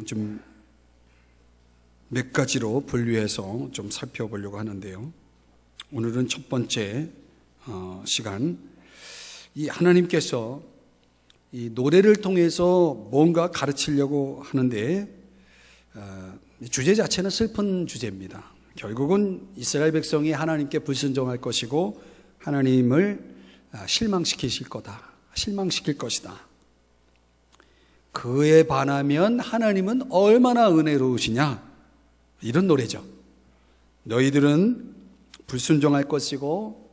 좀 몇 가지로 분류해서 좀 살펴보려고 하는데요. 오늘은 첫 번째 시간, 이 하나님께서 이 노래를 통해서 뭔가 가르치려고 하는데 주제 자체는 슬픈 주제입니다. 결국은 이스라엘 백성이 하나님께 불순종할 것이고 하나님을 실망시킬 것이다. 그에 반하면 하나님은 얼마나 은혜로우시냐, 이런 노래죠. 너희들은 불순종할 것이고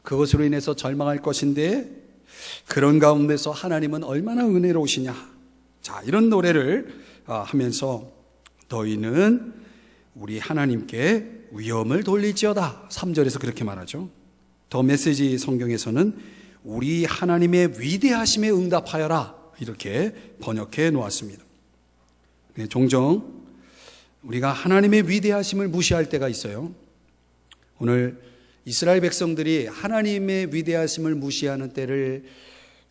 그것으로 인해서 절망할 것인데 그런 가운데서 하나님은 얼마나 은혜로우시냐, 자, 이런 노래를 하면서 너희는 우리 하나님께 위엄을 돌릴지어다, 3절에서 그렇게 말하죠. 더 메시지 성경에서는 우리 하나님의 위대하심에 응답하여라, 이렇게 번역해 놓았습니다. 종종 우리가 하나님의 위대하심을 무시할 때가 있어요. 오늘 이스라엘 백성들이 하나님의 위대하심을 무시하는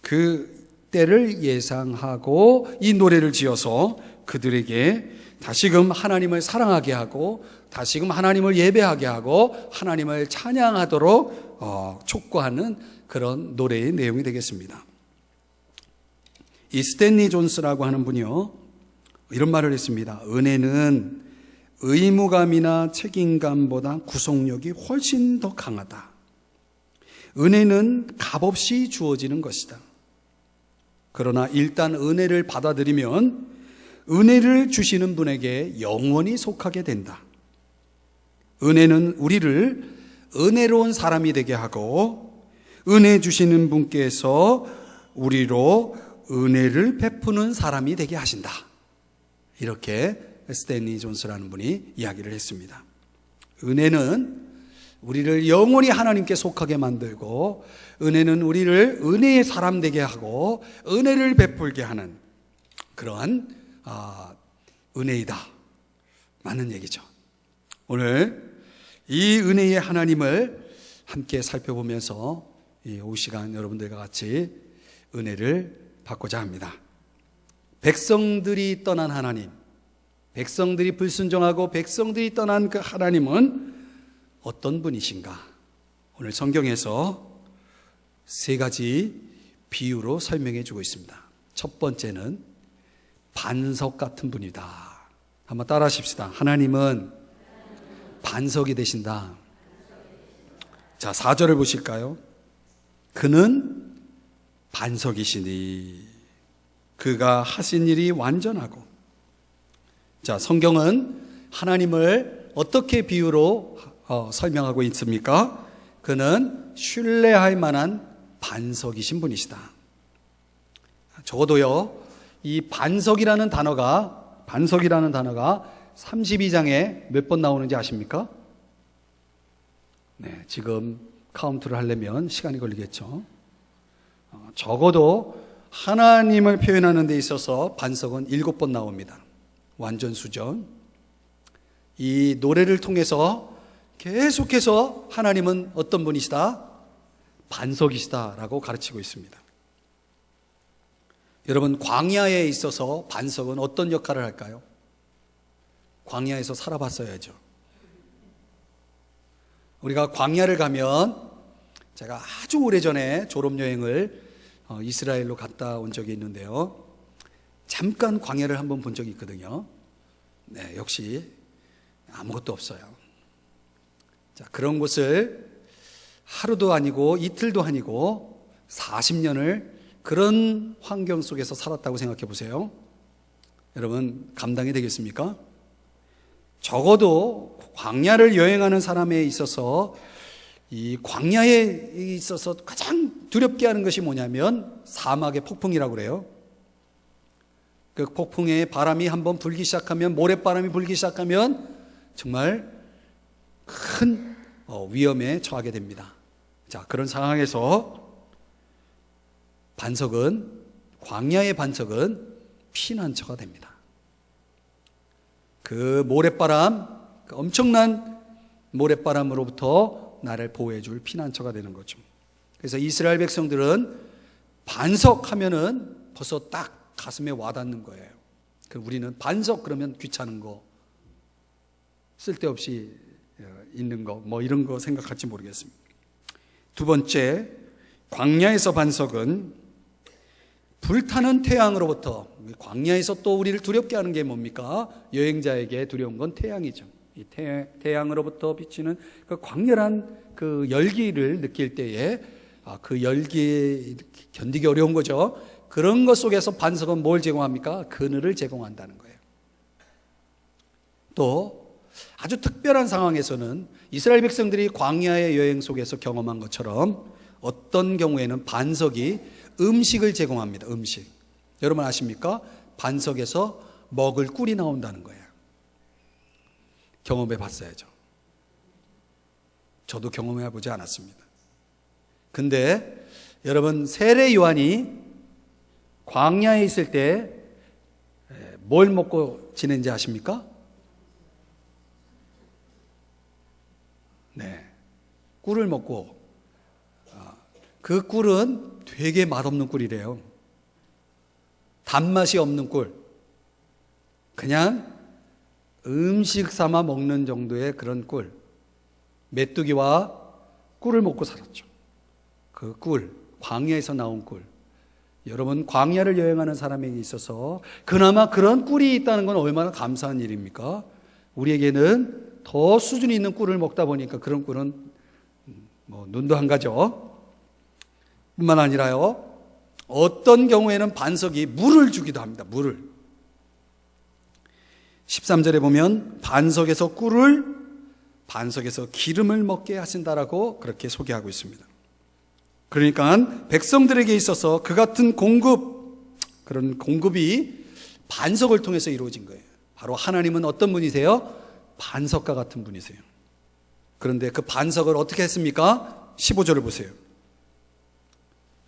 그 때를 예상하고 이 노래를 지어서 그들에게 다시금 하나님을 사랑하게 하고 다시금 하나님을 예배하게 하고 하나님을 찬양하도록 촉구하는 그런 노래의 내용이 되겠습니다. 이 스탠리 존스라고 하는 분이요, 이런 말을 했습니다. 은혜는 의무감이나 책임감보다 구속력이 훨씬 더 강하다. 은혜는 값없이 주어지는 것이다. 그러나 일단 은혜를 받아들이면 은혜를 주시는 분에게 영원히 속하게 된다. 은혜는 우리를 은혜로운 사람이 되게 하고 은혜 주시는 분께서 우리로 은혜를 베푸는 사람이 되게 하신다. 이렇게 스탠리 존스라는 분이 이야기를 했습니다. 은혜는 우리를 영원히 하나님께 속하게 만들고 은혜는 우리를 은혜의 사람 되게 하고 은혜를 베풀게 하는 그러한 은혜이다, 맞는 얘기죠. 오늘 이 은혜의 하나님을 함께 살펴보면서 이 오후 시간 여러분들과 같이 은혜를 받고자 합니다. 백성들이 떠난 하나님, 백성들이 불순종하고 백성들이 떠난 그 하나님은 어떤 분이신가? 오늘 성경에서 세 가지 비유로 설명해 주고 있습니다. 첫 번째는 반석 같은 분이다. 한번 따라 하십시다. 하나님은 반석이 되신다. 자, 4절을 보실까요? 그는 반석이시니 그가 하신 일이 완전하고. 자, 성경은 하나님을 어떻게 비유로 설명하고 있습니까? 그는 신뢰할 만한 반석이신 분이시다. 적어도요, 이 반석이라는 단어가 32장에 몇 번 나오는지 아십니까? 네, 지금 카운트를 하려면 시간이 걸리겠죠. 적어도 하나님을 표현하는 데 있어서 반석은 7번 나옵니다. 완전수전. 이 노래를 통해서 계속해서 하나님은 어떤 분이시다? 반석이시다라고 가르치고 있습니다. 여러분, 광야에 있어서 반석은 어떤 역할을 할까요? 광야에서 살아봤어야죠. 우리가 광야를 가면, 제가 아주 오래전에 졸업여행을 이스라엘로 갔다 온 적이 있는데요, 잠깐 광야를 한번 본 적이 있거든요. 네, 역시 아무것도 없어요. 자, 그런 곳을 하루도 아니고 이틀도 아니고 40년을 그런 환경 속에서 살았다고 생각해 보세요. 여러분, 감당이 되겠습니까? 적어도 광야를 여행하는 사람에 있어서 이 광야에 있어서 가장 두렵게 하는 것이 뭐냐면 사막의 폭풍이라고 그래요. 그 폭풍의 바람이 한번 불기 시작하면, 모래바람이 불기 시작하면 정말 큰 위험에 처하게 됩니다. 자, 그런 상황에서 광야의 반석은 피난처가 됩니다. 그 모래바람, 그 엄청난 모래바람으로부터 나를 보호해 줄 피난처가 되는 거죠. 그래서 이스라엘 백성들은 반석하면은 벌써 딱 가슴에 와닿는 거예요. 우리는 반석 그러면 귀찮은 거, 쓸데없이 있는 거, 뭐 이런 거 생각할지 모르겠습니다. 두 번째, 광야에서 반석은 불타는 태양으로부터, 광야에서 또 우리를 두렵게 하는 게 뭡니까? 여행자에게 두려운 건 태양이죠. 이 태양으로부터 비치는 그 광렬한 그 열기를 느낄 때에 그 열기 견디기 어려운 거죠. 그런 것 속에서 반석은 뭘 제공합니까? 그늘을 제공한다는 거예요. 또 아주 특별한 상황에서는 이스라엘 백성들이 광야의 여행 속에서 경험한 것처럼 어떤 경우에는 반석이 음식을 제공합니다. 음식. 여러분 아십니까? 반석에서 먹을 꿀이 나온다는 거예요. 경험해 봤어야죠. 저도 경험해 보지 않았습니다. 근데 여러분, 세례 요한이 광야에 있을 때 뭘 먹고 지낸지 아십니까? 네, 꿀을 먹고, 그 꿀은 되게 맛없는 꿀이래요. 단맛이 없는 꿀. 그냥 음식 삼아 먹는 정도의 그런 꿀. 메뚜기와 꿀을 먹고 살았죠. 그 꿀, 광야에서 나온 꿀. 여러분, 광야를 여행하는 사람에게 있어서 그나마 그런 꿀이 있다는 건 얼마나 감사한 일입니까? 우리에게는 더 수준이 있는 꿀을 먹다 보니까 그런 꿀은 눈도 안 가죠. 뿐만 아니라요, 어떤 경우에는 반석이 물을 주기도 합니다. 물을. 13절에 보면 반석에서 꿀을, 반석에서 기름을 먹게 하신다라고 그렇게 소개하고 있습니다. 그러니까 백성들에게 있어서 그 같은 그런 공급이 반석을 통해서 이루어진 거예요. 바로 하나님은 어떤 분이세요? 반석과 같은 분이세요. 그런데 그 반석을 어떻게 했습니까? 15절을 보세요.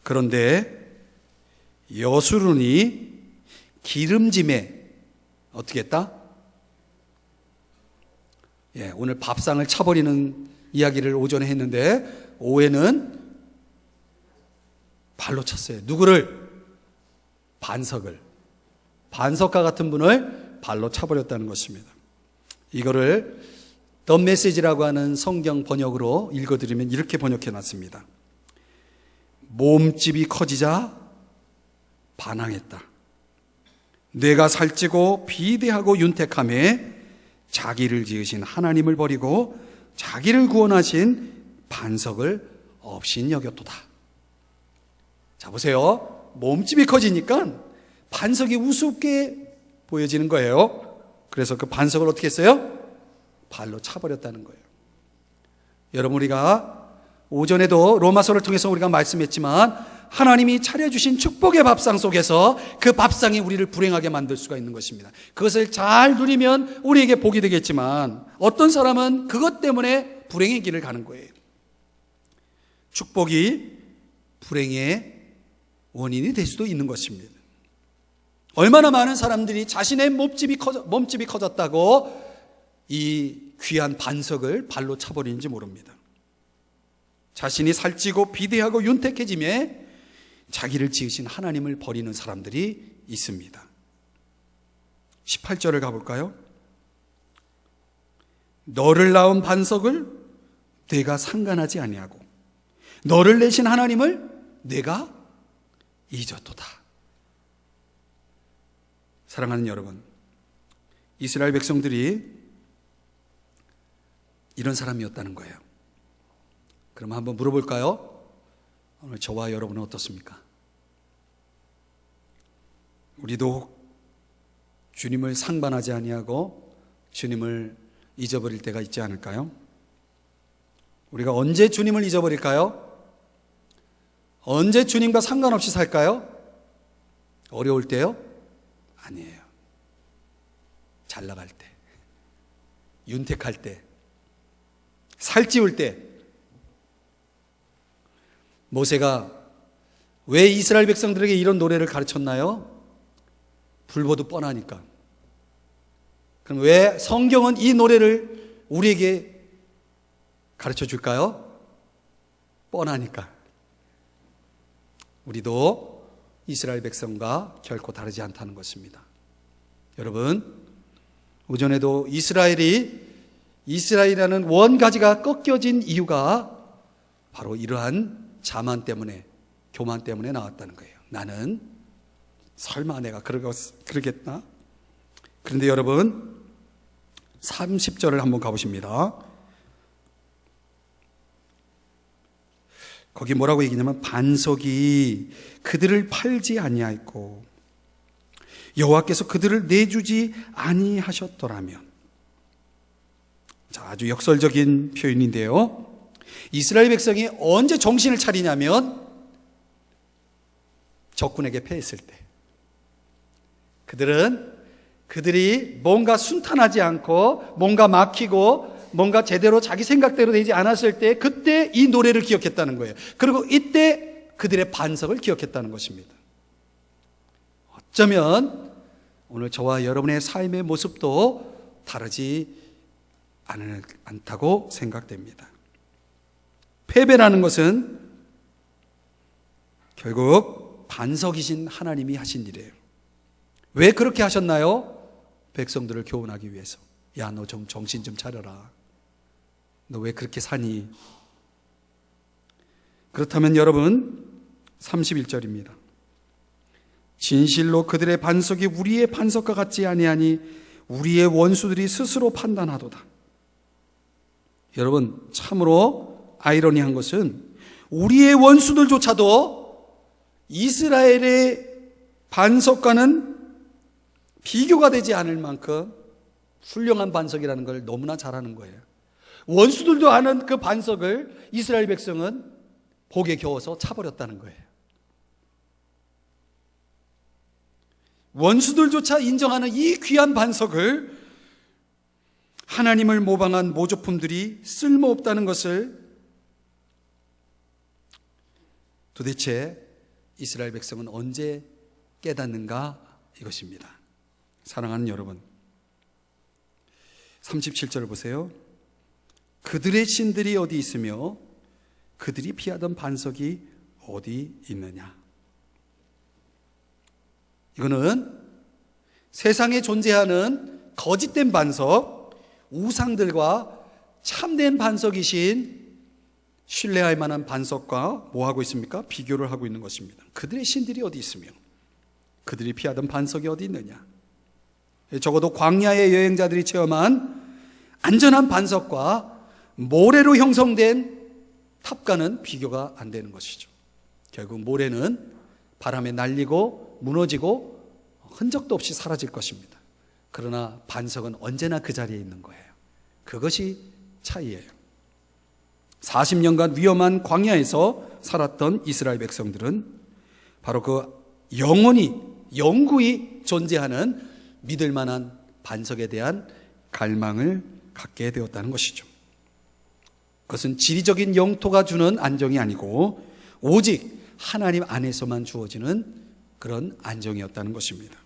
그런데 여수론이 기름짐에 어떻게 했다? 오늘 밥상을 차버리는 이야기를 오전에 했는데 오후에는 발로 찼어요. 누구를? 반석을. 반석과 같은 분을 발로 차버렸다는 것입니다. 이거를 The Message라고 하는 성경 번역으로 읽어드리면 이렇게 번역해 놨습니다. 몸집이 커지자 반항했다. 뇌가 살찌고 비대하고 윤택함에 자기를 지으신 하나님을 버리고 자기를 구원하신 반석을 없인 여겼도다. 자, 보세요. 몸집이 커지니까 반석이 우습게 보여지는 거예요. 그래서 그 반석을 어떻게 했어요? 발로 차버렸다는 거예요. 여러분, 우리가 오전에도 로마서를 통해서 우리가 말씀했지만 하나님이 차려주신 축복의 밥상 속에서 그 밥상이 우리를 불행하게 만들 수가 있는 것입니다. 그것을 잘 누리면 우리에게 복이 되겠지만 어떤 사람은 그것 때문에 불행의 길을 가는 거예요. 축복이 불행의 원인이 될 수도 있는 것입니다. 얼마나 많은 사람들이 자신의 몸집이 커졌다고 이 귀한 반석을 발로 차버리는지 모릅니다. 자신이 살찌고 비대하고 윤택해짐에 자기를 지으신 하나님을 버리는 사람들이 있습니다. 18절을 가볼까요? 너를 낳은 반석을 내가 상관하지 아니하고 너를 내신 하나님을 내가 잊었도다. 사랑하는 여러분, 이스라엘 백성들이 이런 사람이었다는 거예요. 그럼 한번 물어볼까요? 오늘 저와 여러분은 어떻습니까? 우리도 주님을 상반하지 아니하고 주님을 잊어버릴 때가 있지 않을까요? 우리가 언제 주님을 잊어버릴까요? 언제 주님과 상관없이 살까요? 어려울 때요? 아니에요. 잘 나갈 때, 윤택할 때, 살찌울 때. 모세가 왜 이스라엘 백성들에게 이런 노래를 가르쳤나요? 불보듯 뻔하니까. 그럼 왜 성경은 이 노래를 우리에게 가르쳐 줄까요? 뻔하니까. 우리도 이스라엘 백성과 결코 다르지 않다는 것입니다. 여러분, 오전에도 이스라엘이라는 원가지가 꺾여진 이유가 바로 이러한 자만 때문에, 교만 때문에 나왔다는 거예요. 나는 설마 내가 그러겠나? 그런데 여러분, 30절을 한번 가보십니다. 거기 뭐라고 얘기냐면, 반석이 그들을 팔지 아니하였고 여호와께서 그들을 내주지 아니하셨더라면. 자, 아주 역설적인 표현인데요, 이스라엘 백성이 언제 정신을 차리냐면 적군에게 패했을 때. 그들이 뭔가 순탄하지 않고 뭔가 막히고 뭔가 제대로 자기 생각대로 되지 않았을 때, 그때 이 노래를 기억했다는 거예요. 그리고 이때 그들의 반석을 기억했다는 것입니다. 어쩌면 오늘 저와 여러분의 삶의 모습도 다르지 않다고 생각됩니다. 패배라는 것은 결국 반석이신 하나님이 하신 일이에요. 왜 그렇게 하셨나요? 백성들을 교훈하기 위해서. 야, 너 좀 정신 좀 차려라. 너 왜 그렇게 사니? 그렇다면 여러분, 31절입니다. 진실로 그들의 반석이 우리의 반석과 같지 아니하니 우리의 원수들이 스스로 판단하도다. 여러분, 참으로 아이러니한 것은 우리의 원수들조차도 이스라엘의 반석과는 비교가 되지 않을 만큼 훌륭한 반석이라는 걸 너무나 잘 아는 거예요. 원수들도 아는 그 반석을 이스라엘 백성은 복에 겨워서 차버렸다는 거예요. 원수들조차 인정하는 이 귀한 반석을 하나님을 모방한 모조품들이 쓸모없다는 것을 도대체 이스라엘 백성은 언제 깨닫는가, 이것입니다. 사랑하는 여러분, 37절을 보세요. 그들의 신들이 어디 있으며 그들이 피하던 반석이 어디 있느냐. 이거는 세상에 존재하는 거짓된 반석, 우상들과 참된 반석이신 신뢰할 만한 반석과 뭐 하고 있습니까? 비교를 하고 있는 것입니다. 그들의 신들이 어디 있으며 그들이 피하던 반석이 어디 있느냐. 적어도 광야의 여행자들이 체험한 안전한 반석과 모래로 형성된 탑과는 비교가 안 되는 것이죠. 결국 모래는 바람에 날리고 무너지고 흔적도 없이 사라질 것입니다. 그러나 반석은 언제나 그 자리에 있는 거예요. 그것이 차이예요. 40년간 위험한 광야에서 살았던 이스라엘 백성들은 바로 그 영구히 존재하는 믿을 만한 반석에 대한 갈망을 갖게 되었다는 것이죠. 그것은 지리적인 영토가 주는 안정이 아니고 오직 하나님 안에서만 주어지는 그런 안정이었다는 것입니다.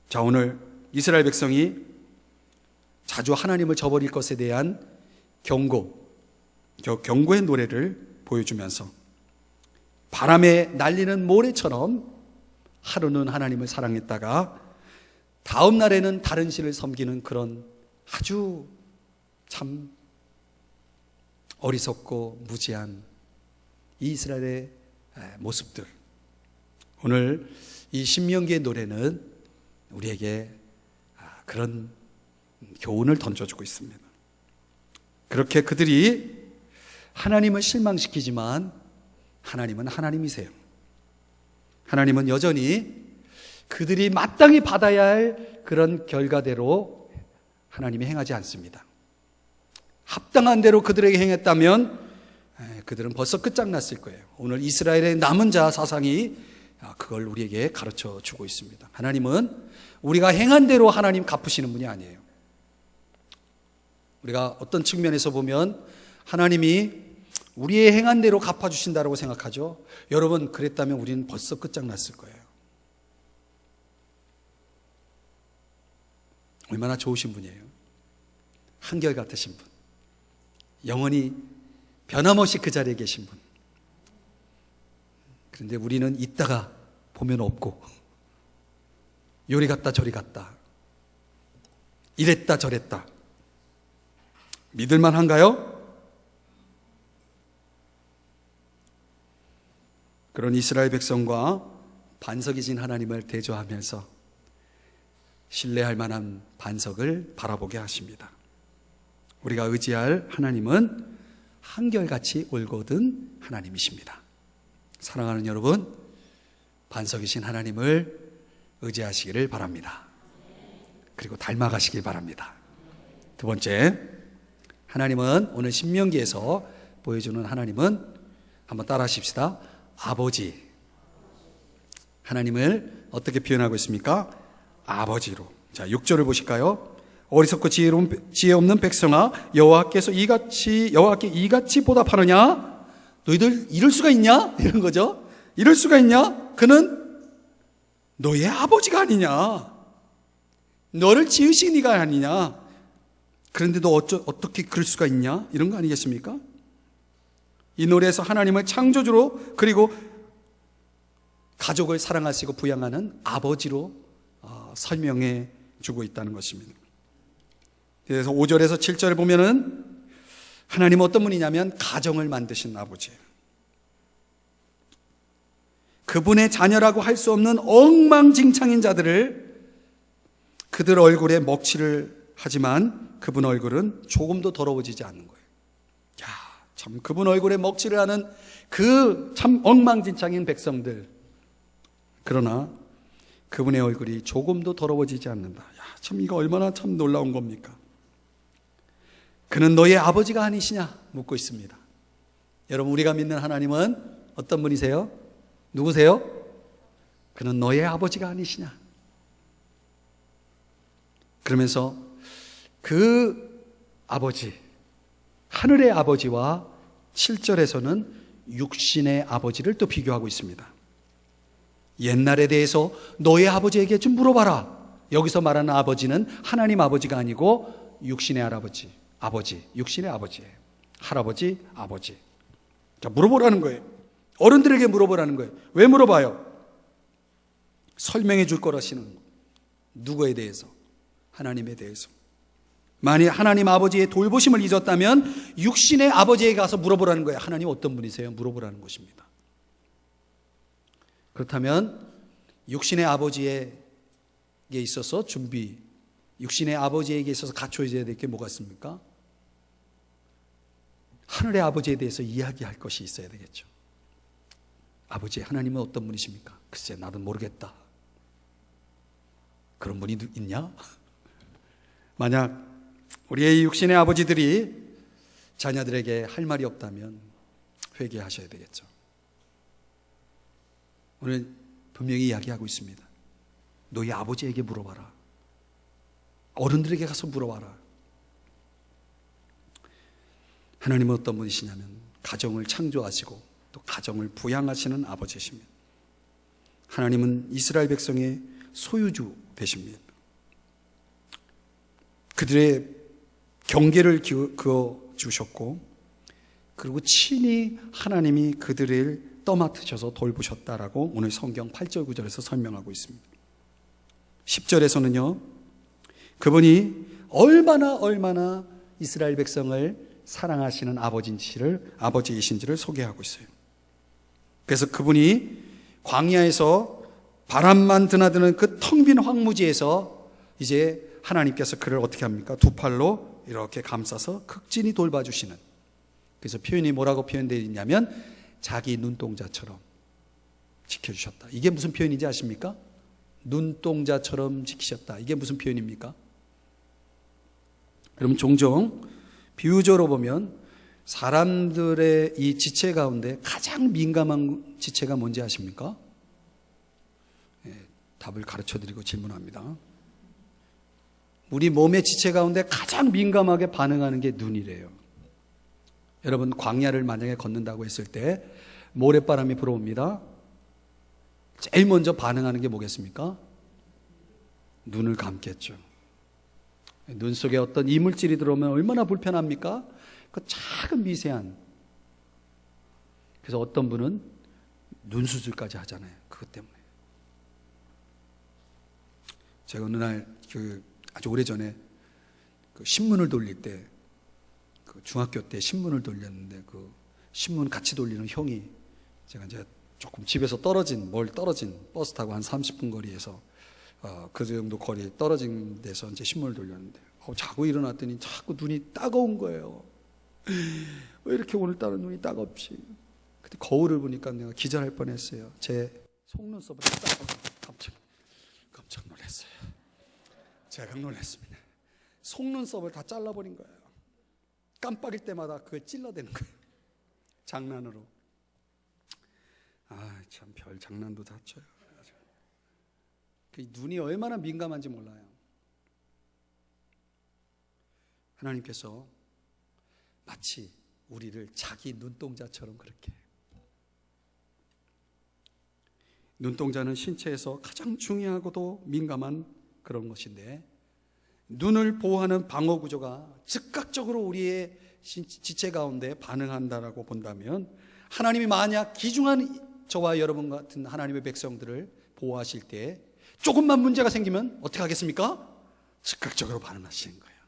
자, 오늘 이스라엘 백성이 자주 하나님을 저버릴 것에 대한 경고의 노래를 보여주면서 바람에 날리는 모래처럼 하루는 하나님을 사랑했다가 다음 날에는 다른 신을 섬기는 그런 아주 참 어리석고 무지한 이 이스라엘의 모습들, 오늘 이 신명기의 노래는 우리에게 그런 교훈을 던져주고 있습니다. 그렇게 그들이 하나님을 실망시키지만 하나님은 하나님이세요. 하나님은 여전히 그들이 마땅히 받아야 할 그런 결과대로 하나님이 행하지 않습니다. 합당한 대로 그들에게 행했다면 그들은 벌써 끝장났을 거예요. 오늘 이스라엘의 남은 자 사상이 그걸 우리에게 가르쳐 주고 있습니다. 하나님은 우리가 행한 대로 하나님 갚으시는 분이 아니에요. 우리가 어떤 측면에서 보면 하나님이 우리의 행한 대로 갚아주신다고 생각하죠. 여러분, 그랬다면 우리는 벌써 끝장났을 거예요. 얼마나 좋으신 분이에요. 한결같으신 분, 영원히 변함없이 그 자리에 계신 분. 그런데 우리는 있다가 보면 없고 요리 갔다 저리 갔다, 이랬다 저랬다. 믿을만 한가요? 그런 이스라엘 백성과 반석이신 하나님을 대조하면서 신뢰할 만한 반석을 바라보게 하십니다. 우리가 의지할 하나님은 한결같이 올곧은 하나님이십니다. 사랑하는 여러분, 반석이신 하나님을 의지하시기를 바랍니다. 그리고 닮아가시길 바랍니다. 두 번째, 하나님은 오늘 신명기에서 보여주는 하나님은, 한번 따라 하십시다. 아버지. 하나님을 어떻게 표현하고 있습니까? 아버지로. 자, 6절을 보실까요? 어리석고 지혜 없는 백성아, 여호와께 이같이 보답하느냐? 너희들 이럴 수가 있냐? 이런 거죠. 이럴 수가 있냐? 그는 너의 아버지가 아니냐? 너를 지으신 이가 아니냐? 그런데 너 어떻게 그럴 수가 있냐? 이런 거 아니겠습니까? 이 노래에서 하나님을 창조주로, 그리고 가족을 사랑하시고 부양하는 아버지로 설명해 주고 있다는 것입니다. 그래서 5절에서 7절을 보면은 하나님은 어떤 분이냐면 가정을 만드신 아버지예요. 그분의 자녀라고 할 수 없는 엉망진창인 자들을 그들 얼굴에 먹칠을 하지만 그분 얼굴은 조금도 더러워지지 않는 거예요. 야, 참 그분 얼굴에 먹칠을 하는 그 참 엉망진창인 백성들, 그러나 그분의 얼굴이 조금도 더러워지지 않는다. 야, 참 이거 얼마나 참 놀라운 겁니까? 그는 너의 아버지가 아니시냐? 묻고 있습니다. 여러분, 우리가 믿는 하나님은 어떤 분이세요? 누구세요? 그는 너의 아버지가 아니시냐? 그러면서 그 아버지, 하늘의 아버지와 7절에서는 육신의 아버지를 또 비교하고 있습니다. 옛날에 대해서 너의 아버지에게 좀 물어봐라. 여기서 말하는 아버지는 하나님 아버지가 아니고 육신의 아버지, 육신의 아버지예요. 할아버지, 아버지. 자, 물어보라는 거예요. 어른들에게 물어보라는 거예요. 왜 물어봐요? 설명해 줄 거라시는 거예요. 누구에 대해서? 하나님에 대해서. 만약 하나님 아버지의 돌보심을 잊었다면 육신의 아버지에게 가서 물어보라는 거예요. 하나님 어떤 분이세요? 물어보라는 것입니다. 그렇다면 육신의 아버지에게 있어서 육신의 아버지에게 있어서 갖춰져야 될 게 뭐가 있습니까? 하늘의 아버지에 대해서 이야기할 것이 있어야 되겠죠. 아버지, 하나님은 어떤 분이십니까? 글쎄, 나도 모르겠다. 그런 분이 있냐? 만약 우리의 육신의 아버지들이 자녀들에게 할 말이 없다면 회개하셔야 되겠죠. 오늘 분명히 이야기하고 있습니다. 너희 아버지에게 물어봐라. 어른들에게 가서 물어봐라. 하나님은 어떤 분이시냐면 가정을 창조하시고 또 가정을 부양하시는 아버지십니다. 하나님은 이스라엘 백성의 소유주 되십니다. 그들의 경계를 그어주셨고, 그리고 친히 하나님이 그들을 떠맡으셔서 돌보셨다라고 오늘 성경 8절 9절에서 설명하고 있습니다. 10절에서는요, 그분이 얼마나 이스라엘 백성을 사랑하시는 아버지이신지를 소개하고 있어요. 그래서 그분이 광야에서 바람만 드나드는 그 텅 빈 황무지에서 이제 하나님께서 그를 어떻게 합니까? 두 팔로 이렇게 감싸서 극진히 돌봐주시는. 그래서 표현이 뭐라고 표현되어 있냐면 자기 눈동자처럼 지켜주셨다. 이게 무슨 표현인지 아십니까? 눈동자처럼 지키셨다. 이게 무슨 표현입니까? 여러분, 종종 비유적으로 보면 사람들의 이 지체 가운데 가장 민감한 지체가 뭔지 아십니까? 답을 가르쳐드리고 질문합니다. 우리 몸의 지체 가운데 가장 민감하게 반응하는 게 눈이래요. 여러분, 광야를 만약에 걷는다고 했을 때 모래바람이 불어옵니다. 제일 먼저 반응하는 게 뭐겠습니까? 눈을 감겠죠. 눈 속에 어떤 이물질이 들어오면 얼마나 불편합니까? 그 작은 미세한. 그래서 어떤 분은 눈 수술까지 하잖아요. 그것 때문에. 제가 어느 날 아주 오래전에 신문을 돌릴 때, 중학교 때 신문을 돌렸는데 신문 같이 돌리는 형이, 제가 이제 조금 집에서 떨어진 버스 타고 한 30분 거리에서 그 정도 거리 떨어진 데서 이제 신문을 돌렸는데, 자고 일어났더니 자꾸 눈이 따가운 거예요. 왜 이렇게 오늘따라 눈이 따갑지? 그때 거울을 보니까 내가 기절할 뻔했어요. 제 속눈썹을 깜짝 놀랐어요. 제가 놀랐습니다. 속눈썹을 다 잘라버린 거예요. 깜빡일 때마다 그걸 찔러대는 거예요. 장난으로. 참 별 장난도 다 쳐요. 눈이 얼마나 민감한지 몰라요. 하나님께서 마치 우리를 자기 눈동자처럼 그렇게, 눈동자는 신체에서 가장 중요하고도 민감한 그런 것인데, 눈을 보호하는 방어 구조가 즉각적으로 우리의 지체 가운데 반응한다라고 본다면, 하나님이 만약 귀중한 저와 여러분 같은 하나님의 백성들을 보호하실 때 조금만 문제가 생기면 어떻게 하겠습니까? 즉각적으로 반응하시는 거예요.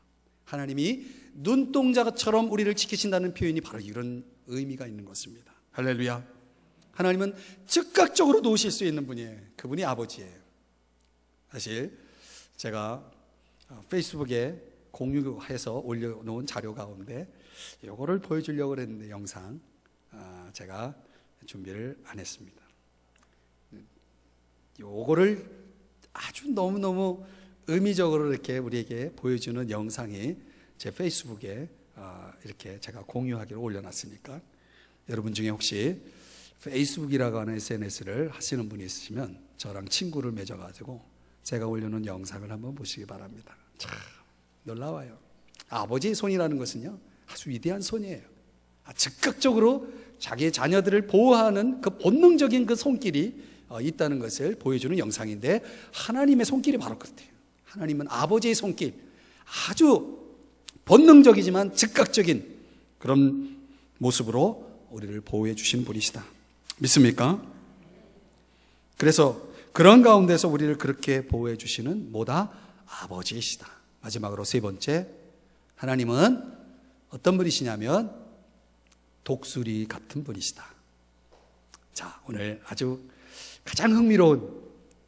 하나님이 눈동자처럼 우리를 지키신다는 표현이 바로 이런 의미가 있는 것입니다. 할렐루야. 하나님은 즉각적으로 도우실 수 있는 분이에요. 그분이 아버지예요. 사실 제가 페이스북에 공유해서 올려놓은 자료 가운데 이거를 보여주려고 했는데, 영상 제가 준비를 안 했습니다. 요거를 아주 너무너무 의미적으로 이렇게 우리에게 보여주는 영상이 제 페이스북에 이렇게 제가 공유하기로 올려놨으니까, 여러분 중에 혹시 페이스북이라고 하는 SNS를 하시는 분이 있으시면 저랑 친구를 맺어가지고 제가 올려놓은 영상을 한번 보시기 바랍니다. 참 놀라워요. 아버지의 손이라는 것은요, 아주 위대한 손이에요. 즉각적으로 자기의 자녀들을 보호하는 그 본능적인 그 손길이 있다는 것을 보여주는 영상인데, 하나님의 손길이 바로 그렇대요. 하나님은 아버지의 손길, 아주 본능적이지만 즉각적인 그런 모습으로 우리를 보호해 주신 분이시다. 믿습니까? 그래서 그런 가운데서 우리를 그렇게 보호해 주시는 뭐다? 아버지이시다. 마지막으로 세 번째, 하나님은 어떤 분이시냐면 독수리 같은 분이시다. 자, 오늘 아주 가장 흥미로운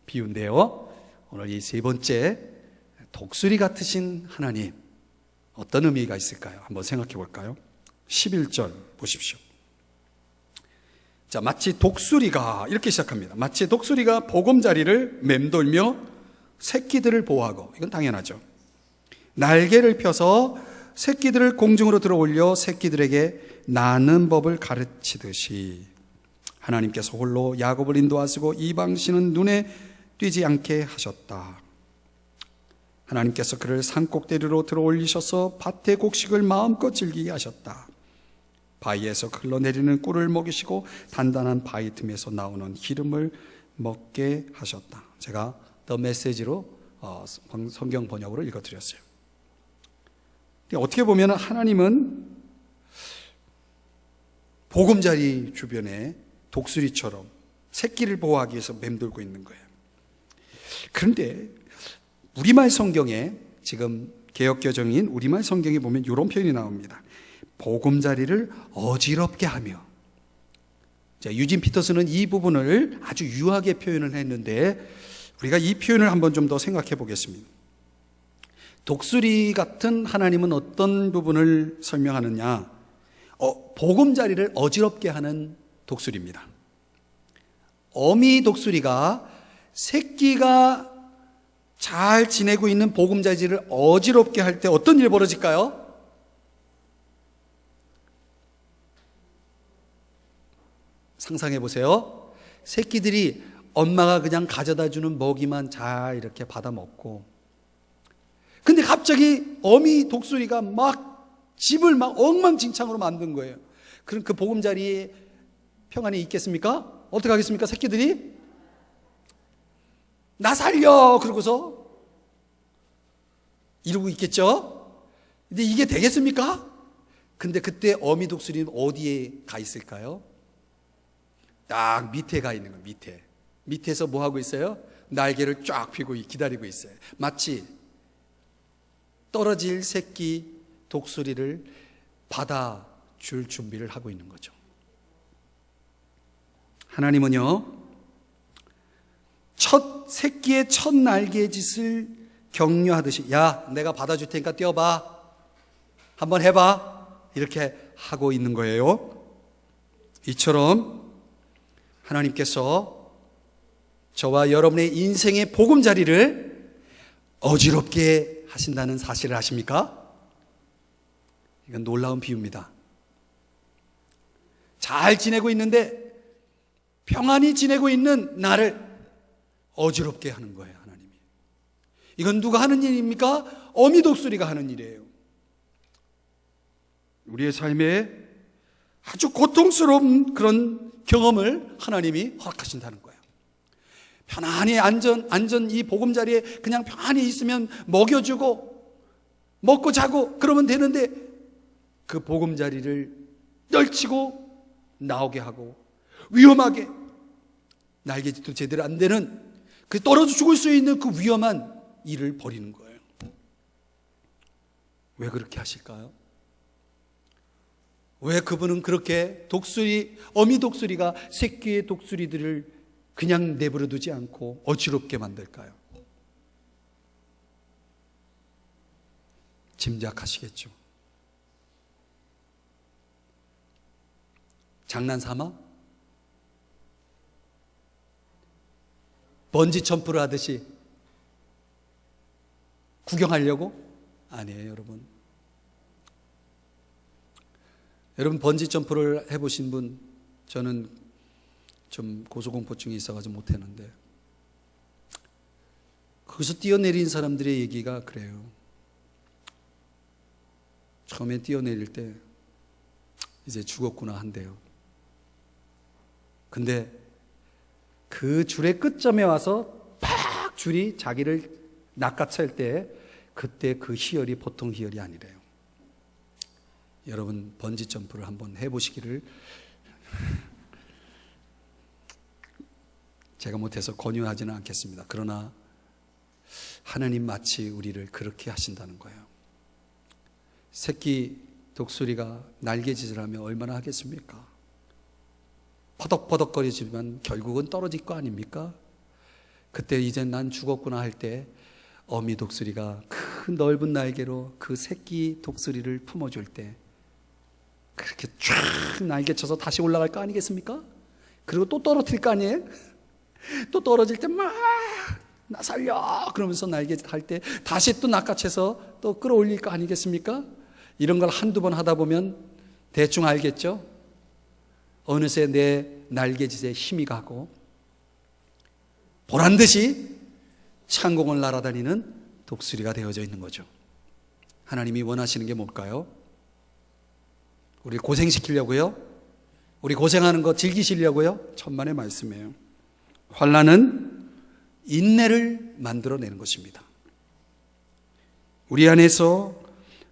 비유인데요, 오늘 이 세 번째, 독수리 같으신 하나님, 어떤 의미가 있을까요? 한번 생각해 볼까요? 11절 보십시오. 자, 마치 독수리가, 이렇게 시작합니다. 마치 독수리가 보금자리를 맴돌며 새끼들을 보호하고, 이건 당연하죠. 날개를 펴서 새끼들을 공중으로 들어 올려 새끼들에게 나는 법을 가르치듯이 하나님께서 홀로 야곱을 인도하시고 이방신은 눈에 띄지 않게 하셨다. 하나님께서 그를 산꼭대기로 들어 올리셔서 밭의 곡식을 마음껏 즐기게 하셨다. 바위에서 흘러내리는 꿀을 먹이시고 단단한 바위 틈에서 나오는 기름을 먹게 하셨다. 제가 더 메시지로 성경 번역으로 읽어드렸어요. 어떻게 보면 하나님은 보금자리 주변에 독수리처럼 새끼를 보호하기 위해서 맴돌고 있는 거예요. 그런데 우리말 성경에, 지금 개역개정인 우리말 성경에 보면 이런 표현이 나옵니다. 보금자리를 어지럽게 하며. 자, 유진 피터스는 이 부분을 아주 유하게 표현을 했는데, 우리가 이 표현을 한번 좀 더 생각해 보겠습니다. 독수리 같은 하나님은 어떤 부분을 설명하느냐? 보금자리를 어지럽게 하는 독수리입니다. 어미 독수리가 새끼가 잘 지내고 있는 보금자리를 어지럽게 할 때 어떤 일이 벌어질까요? 상상해 보세요. 새끼들이 엄마가 그냥 가져다 주는 먹이만 잘 이렇게 받아 먹고, 근데 갑자기 어미 독수리가 막 집을 막 엉망진창으로 만든 거예요. 그럼 그 보금자리에 평안이 있겠습니까? 어떻게 하겠습니까? 새끼들이 나 살려 그러고서 이러고 있겠죠. 근데 이게 되겠습니까? 근데 그때 어미 독수리는 어디에 가 있을까요? 딱 밑에 가 있는 거예요. 밑에서 뭐 하고 있어요? 날개를 쫙 펴고 기다리고 있어요. 마치 떨어질 새끼 독수리를 받아줄 준비를 하고 있는 거죠. 하나님은요, 새끼의 첫 날개짓을 격려하듯이, 야, 내가 받아줄 테니까 뛰어봐, 한번 해봐, 이렇게 하고 있는 거예요. 이처럼 하나님께서 저와 여러분의 인생의 보금자리를 어지럽게 하신다는 사실을 아십니까? 이건 놀라운 비유입니다. 잘 지내고 있는데, 평안히 지내고 있는 나를 어지럽게 하는 거예요, 하나님이. 이건 누가 하는 일입니까? 어미독수리가 하는 일이에요. 우리의 삶에 아주 고통스러운 그런 경험을 하나님이 허락하신다는 거예요. 편안히 안전 이 보금자리에 그냥 편안히 있으면 먹여주고 먹고 자고 그러면 되는데, 그 보금자리를 떨치고 나오게 하고 위험하게 날개짓도 제대로 안 되는 그 떨어져 죽을 수 있는 그 위험한 일을 벌이는 거예요. 왜 그렇게 하실까요? 왜 그분은 그렇게 어미 독수리가 새끼의 독수리들을 그냥 내버려 두지 않고 어지럽게 만들까요? 짐작하시겠죠? 장난삼아? 번지 점프를 하듯이 구경하려고? 아니에요, 여러분. 여러분, 번지 점프를 해보신 분, 저는 좀 고소공포증이 있어가지고 못했는데, 거기서 뛰어내린 사람들의 얘기가 그래요. 처음에 뛰어내릴 때 이제 죽었구나 한대요. 근데 그 줄의 끝점에 와서 팍 줄이 자기를 낚아챌 때, 그때 그 희열이 보통 희열이 아니래요. 여러분, 번지 점프를 한번 해보시기를 제가 못해서 권유하지는 않겠습니다. 그러나 하나님 마치 우리를 그렇게 하신다는 거예요. 새끼 독수리가 날개짓을 하면 얼마나 하겠습니까? 퍼덕퍼덕거리지만 결국은 떨어질 거 아닙니까? 그때 이제 난 죽었구나 할 때 어미 독수리가 큰 넓은 날개로 그 새끼 독수리를 품어줄 때 그렇게 쫙 날개쳐서 다시 올라갈 거 아니겠습니까? 그리고 또 떨어뜨릴 거 아니에요? 또 떨어질 때 막 나 살려 그러면서 날개짓 할 때 다시 또 낚아채서 또 끌어올릴 거 아니겠습니까? 이런 걸 한두 번 하다 보면 대충 알겠죠? 어느새 내 날개짓에 힘이 가고 보란듯이 창공을 날아다니는 독수리가 되어져 있는 거죠. 하나님이 원하시는 게 뭘까요? 우리 고생시키려고요? 우리 고생하는 거 즐기시려고요? 천만의 말씀이에요. 환난은 인내를 만들어내는 것입니다. 우리 안에서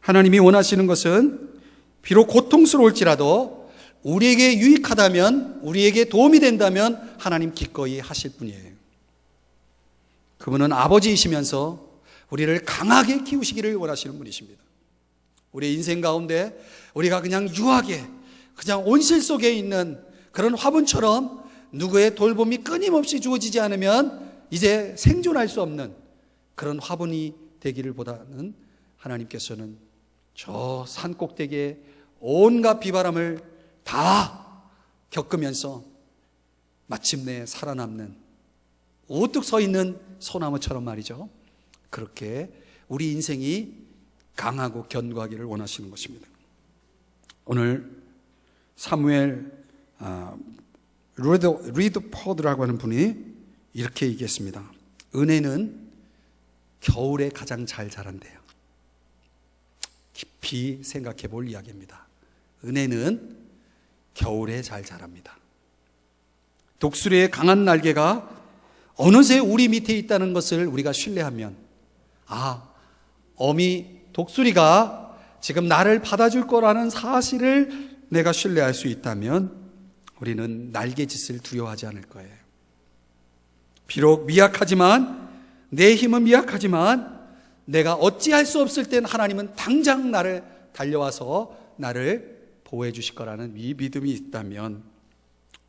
하나님이 원하시는 것은 비록 고통스러울지라도 우리에게 유익하다면, 우리에게 도움이 된다면 하나님 기꺼이 하실 분이에요. 그분은 아버지이시면서 우리를 강하게 키우시기를 원하시는 분이십니다. 우리 인생 가운데 우리가 그냥 유하게, 그냥 온실 속에 있는 그런 화분처럼 누구의 돌봄이 끊임없이 주어지지 않으면 이제 생존할 수 없는 그런 화분이 되기를 보다는 하나님께서는 저 산꼭대기에 온갖 비바람을 다 겪으면서 마침내 살아남는 우뚝 서 있는 소나무처럼 말이죠. 그렇게 우리 인생이 강하고 견고하기를 원하시는 것입니다. 오늘 사무엘 리드포드라고 하는 분이 이렇게 얘기했습니다. 은혜는 겨울에 가장 잘 자란대요. 깊이 생각해 볼 이야기입니다. 은혜는 겨울에 잘 자랍니다. 독수리의 강한 날개가 어느새 우리 밑에 있다는 것을 우리가 신뢰하면, 어미 독수리가 지금 나를 받아줄 거라는 사실을 내가 신뢰할 수 있다면 우리는 날개짓을 두려워하지 않을 거예요. 비록 미약하지만, 내 힘은 미약하지만 내가 어찌할 수 없을 땐 하나님은 당장 나를 달려와서 나를 보호해 주실 거라는 이 믿음이 있다면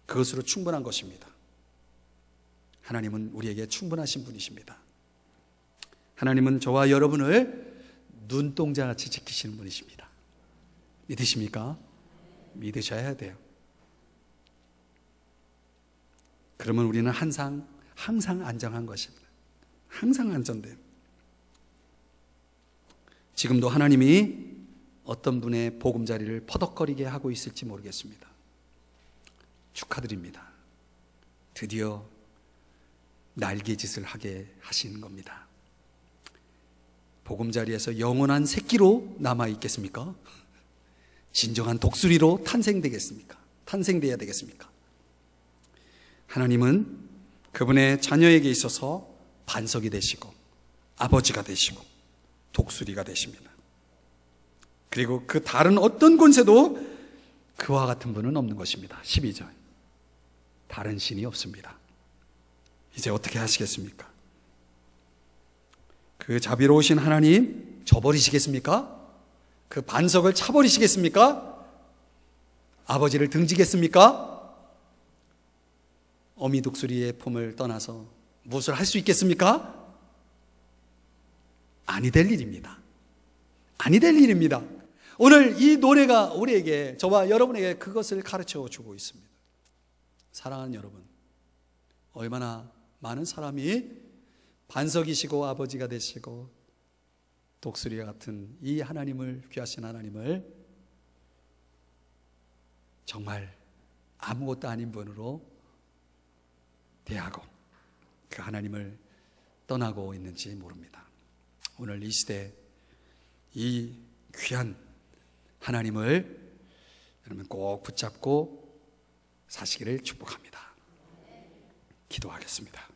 그것으로 충분한 것입니다. 하나님은 우리에게 충분하신 분이십니다. 하나님은 저와 여러분을 눈동자같이 지키시는 분이십니다. 믿으십니까? 믿으셔야 돼요. 그러면 우리는 항상 안정한 것입니다. 항상 안전돼요. 지금도 하나님이 어떤 분의 보금자리를 퍼덕거리게 하고 있을지 모르겠습니다. 축하드립니다. 드디어 날개짓을 하게 하시는 겁니다. 보금자리에서 영원한 새끼로 남아있겠습니까? 진정한 독수리로 탄생되겠습니까? 탄생돼야 되겠습니까? 하나님은 그분의 자녀에게 있어서 반석이 되시고 아버지가 되시고 독수리가 되십니다. 그리고 그 다른 어떤 권세도 그와 같은 분은 없는 것입니다. 12절. 다른 신이 없습니다. 이제 어떻게 하시겠습니까? 그 자비로우신 하나님 저버리시겠습니까? 그 반석을 차버리시겠습니까? 아버지를 등지겠습니까? 어미 독수리의 품을 떠나서 무엇을 할 수 있겠습니까? 아니 될 일입니다. 아니 될 일입니다. 오늘 이 노래가 우리에게, 저와 여러분에게 그것을 가르쳐 주고 있습니다. 사랑하는 여러분, 얼마나 많은 사람이 반석이시고 아버지가 되시고 독수리와 같은 이 하나님을, 귀하신 하나님을 정말 아무것도 아닌 분으로 대하고 그 하나님을 떠나고 있는지 모릅니다. 오늘 이 시대 이 귀한 하나님을 여러분 꼭 붙잡고 사시기를 축복합니다. 기도하겠습니다.